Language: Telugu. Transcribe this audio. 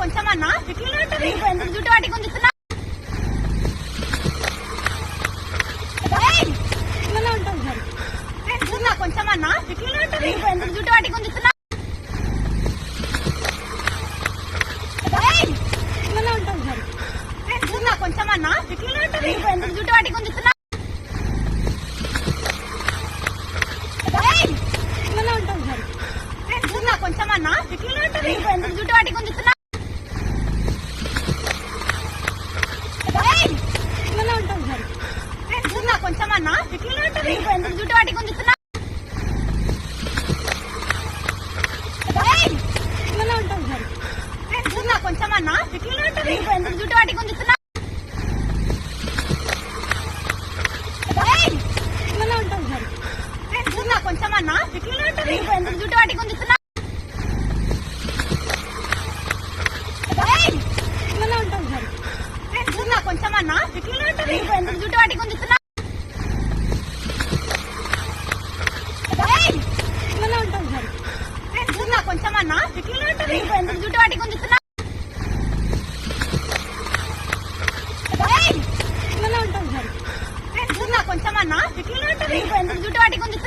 కొంచెమన్నా ఇట్లనే ఉంటుంది. ఎందుకు జుట్టు పట్టి గుంజుతున్నా? ఇట్లనే ఉంటుంది మరి. చూస్తున్నా కొంచెమన్నా ఇట్లనే ఉంటుంది. ఎందుకు జుట్టు పట్టి గుంజుతున్నా? ఇట్లనే ఉంటుంది మరి. చూస్తున్నా కొంచెమన్నా ఇట్లనే ఉంటుంది. ఎందుకు జుట్టు పట్టి గుంజుతున్నా? ఇట్లనే ఉంటుంది మరి. చూస్తున్నా కొంచెమన్నా ఇట్లనే ఉంటుంది. ఎందుకు జుట్టు పట్టి గుంజుతున్నా? ఇట్లనే ఉంటుంది మరి. చూస్తున్నా కొంచెమన్నా ఇట్లనే ఉంటుంది. ఎందుకు జుట్టు పట్టి గుంజుతున్నా? ఇట్లనే ఉంటుంది మరి. చూస్తున్నా కొంచెమన్నా ఇట్లనే ఉంటుంది. ఎందుకు జుట్టు పట్టి గుంజుతున్నా? ఇట్లనే ఉంటుంది మరి. చూస్తున్నా కొంచెమన్నా ఇట్లనే ఉంటుంది. ఎందుకు జుట్టు పట్టి గుంజుతున్నా? ఇట్లనే ఉంటుంది మరి. చూస్తున్నా కొంచెమన్నా ఇట్లనే ఉంటుంది. ఎందుకు జుట్టు పట్టి గుంజుతున్నా? ఇట్లనే ఉంటుంది మరి. చూస్తున్నా కొంచెమన్నా ఇట్లనే ఉంటుంది. ఎందుకు జుట్టు పట్టి గుంజుతున్నా? ఇట్లనే ఉంటుంది మరి. చూస్తున్నా కొంచెమన్నా ఇట్లనే ఉంటుంది. ఎందుకు జుట్టు పట్టి గుంజుతున్నా?